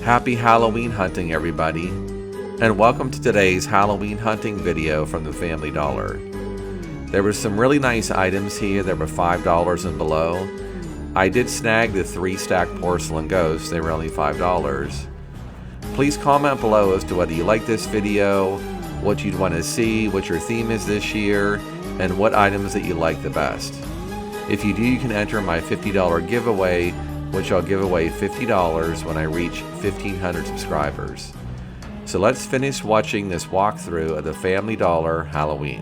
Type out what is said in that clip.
Happy Halloween hunting, everybody, and welcome to today's Halloween hunting video from the Family Dollar. There were some really nice items here that were $5 and below. I did snag the 3-stack porcelain ghosts. They were only $5. Please comment below as to whether you like this video, what you'd want to see, what your theme is this year, and what items that you like the best. If you do, you can enter my $50 giveaway, which I'll give away $50 when I reach 1,500 subscribers. So let's finish watching this walkthrough of the Family Dollar Halloween.